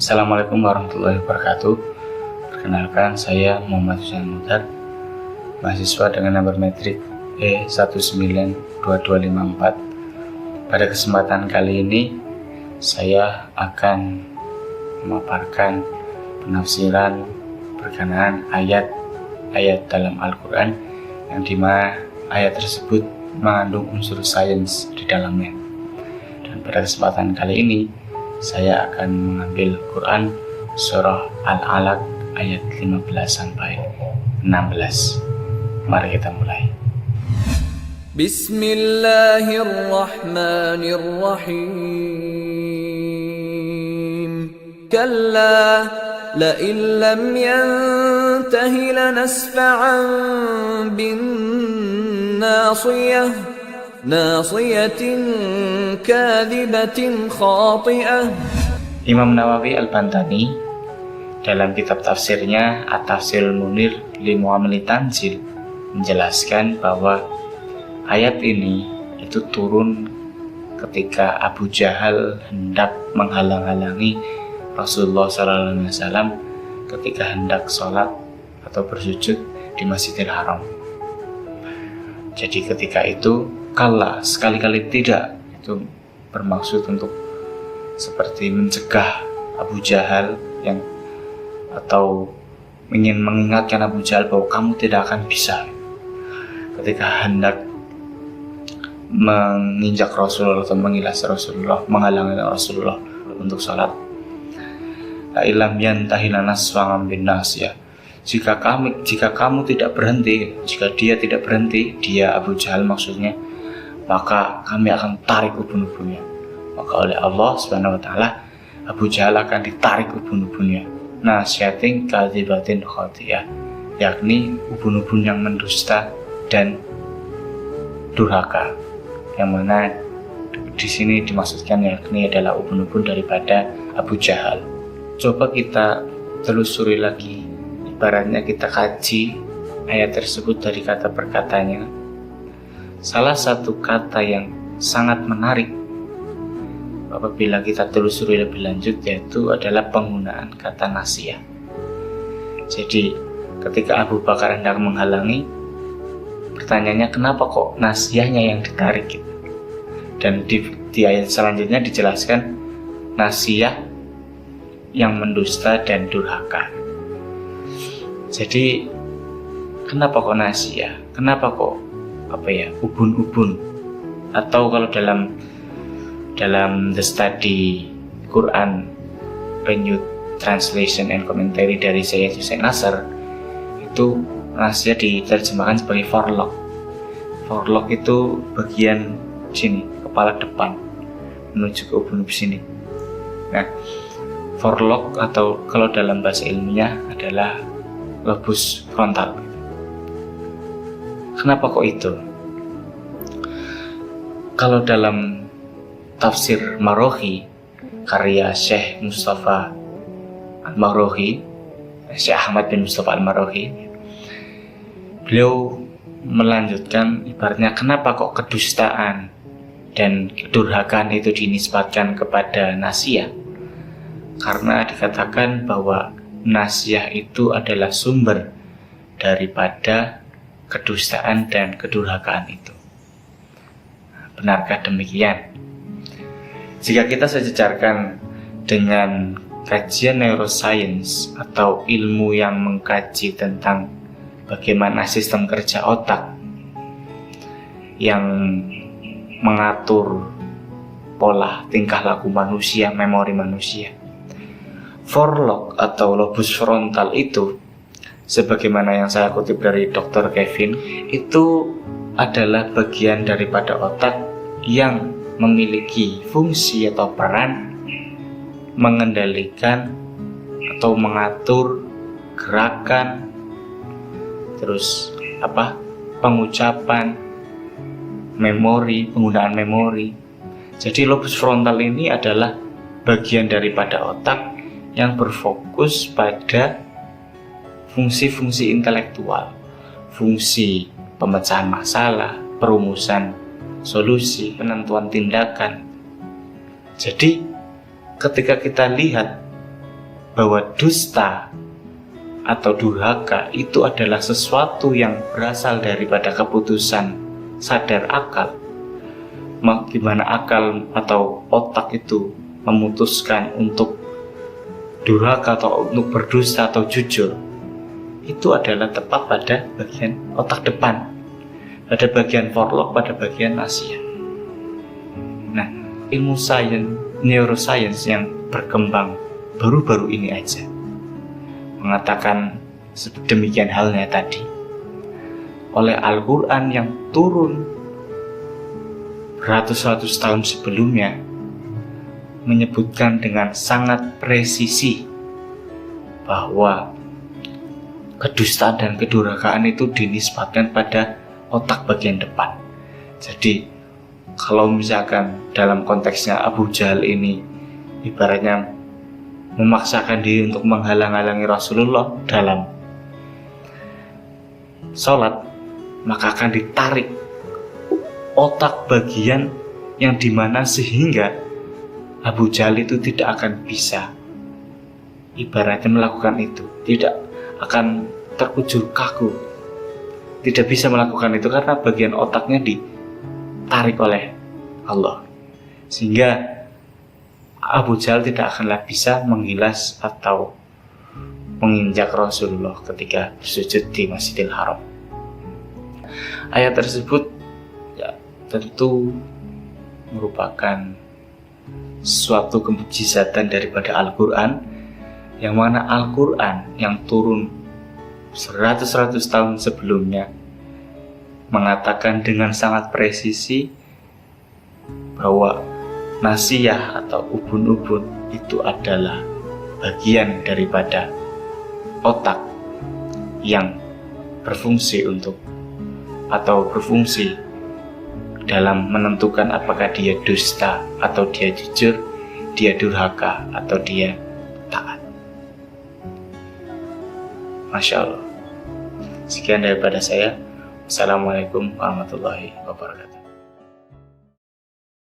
Assalamualaikum warahmatullahi wabarakatuh. Perkenalkan, saya Muhammad Husain Mutar, mahasiswa dengan nomor metrik E1922254. Pada kesempatan kali ini, saya akan memaparkan penafsiran berkenaan ayat-ayat dalam Al-Quran yang dimana ayat tersebut mengandung unsur sains di dalamnya. Dan pada kesempatan kali ini, saya akan mengambil Quran surah Al-Alaq ayat 15 sampai 16. Mari kita mulai. Bismillahirrahmanirrahim. Kalla la'in lam yantahi lanasfa'an bin nasiyah nasiyatin kadhibatin khati'ah. Imam Nawawi Al-Bantani dalam kitab tafsirnya At-Tafsirul Munir li Mu'amali Tanzil menjelaskan bahwa ayat ini itu turun ketika Abu Jahal hendak menghalang-halangi Rasulullah SAW ketika hendak sholat atau bersujud di Masjidil Haram. Jadi ketika itu, kalla, sekali-kali tidak, itu bermaksud untuk seperti mencegah Abu Jahal atau ingin mengingatkan Abu Jahal bahwa kamu tidak akan bisa ketika hendak menginjak Rasulullah atau mengilas Rasulullah, menghalangi Rasulullah untuk sholat. Ilam yantahila nasfa'an bin nasiyah. Jika kamu tidak berhenti, jika dia tidak berhenti, dia Abu Jahal maksudnya, maka kami akan tarik ubun-ubunnya. Maka oleh Allah SWT, Abu Jahal akan ditarik ubun-ubunnya. Nasiyatin kadhibatin khati'ah, yakni ubun-ubun yang mendusta dan durhaka. Yang mana di sini dimaksudkan yakni adalah ubun-ubun daripada Abu Jahal. Coba kita telusuri lagi, ibaratnya kita kaji ayat tersebut dari kata perkatanya. Salah satu kata yang sangat menarik apabila kita telusuri lebih lanjut yaitu adalah penggunaan kata nasiyah. Jadi ketika Abu Bakar hendak menghalangi, pertanyaannya kenapa kok nasiyahnya yang ditarik gitu? Dan di ayat selanjutnya dijelaskan nasiyah yang mendusta dan durhaka. Jadi kenapa kok nasiyah? Kenapa kok ubun-ubun? Atau kalau dalam the study Quran New Translation and Commentary dari Syekh Hussein Nasr, itu nasiyah diterjemahkan sebagai forlock. Forlock itu bagian sini, kepala depan menuju ke ubun-ubun sini. Nah, forlock atau kalau dalam bahasa ilmiah adalah lobus frontal. Kenapa kok itu? Kalau dalam tafsir Maraghi karya Syekh Mustafa Al-Maraghi, Syekh Ahmad bin Mustafa Al-Maraghi, beliau melanjutkan ibaratnya kenapa kok kedustaan dan kedurhakaan itu dinisbatkan kepada nasiyah. Karena dikatakan bahwa nasiyah itu adalah sumber daripada kedustaan dan kedurhakaan itu. Benarkah demikian? Jika kita sejajarkan dengan kajian neuroscience atau ilmu yang mengkaji tentang bagaimana sistem kerja otak yang mengatur pola tingkah laku manusia, memori manusia, forlock atau lobus frontal itu, sebagaimana yang saya kutip dari Dr. Kevin, itu adalah bagian daripada otak yang memiliki fungsi atau peran mengendalikan atau mengatur gerakan, terus pengucapan, memori, penggunaan memori. Jadi lobus frontal ini adalah bagian daripada otak yang berfokus pada fungsi-fungsi intelektual, fungsi pemecahan masalah, perumusan solusi, penentuan tindakan. Jadi ketika kita lihat bahwa dusta atau durhaka itu adalah sesuatu yang berasal daripada keputusan sadar akal, gimana akal atau otak itu memutuskan untuk durhaka atau untuk berdusta atau jujur, itu adalah tepat pada bagian otak depan, pada bagian forelock, pada bagian nasia. Nah, ilmu sains, neuroscience yang berkembang baru-baru ini aja mengatakan demikian halnya tadi. Oleh Al-Quran yang turun beratus-ratus tahun sebelumnya menyebutkan dengan sangat presisi bahwa kedustaan dan kedurhakaan itu dinisbatkan pada otak bagian depan. Jadi kalau misalkan dalam konteksnya Abu Jahal ini ibaratnya memaksakan diri untuk menghalang-halangi Rasulullah dalam sholat, maka akan ditarik otak bagian yang dimana sehingga Abu Jahal itu tidak akan bisa ibaratnya melakukan itu, tidak akan terkujur kaku, tidak bisa melakukan itu karena bagian otaknya ditarik oleh Allah, sehingga Abu Jahal tidak akanlah bisa menghilas atau menginjak Rasulullah ketika bersujud di Masjidil Haram. Ayat tersebut ya tentu merupakan suatu kemujizatan daripada Al-Quran, yang mana Al-Quran yang turun beratus-ratus tahun sebelumnya mengatakan dengan sangat presisi bahwa nasiyah atau ubun-ubun itu adalah bagian daripada otak yang berfungsi untuk atau berfungsi dalam menentukan apakah dia dusta atau dia jujur, dia durhaka atau dia taat. Masya Allah. Sekian daripada saya. Assalamualaikum warahmatullahi wabarakatuh.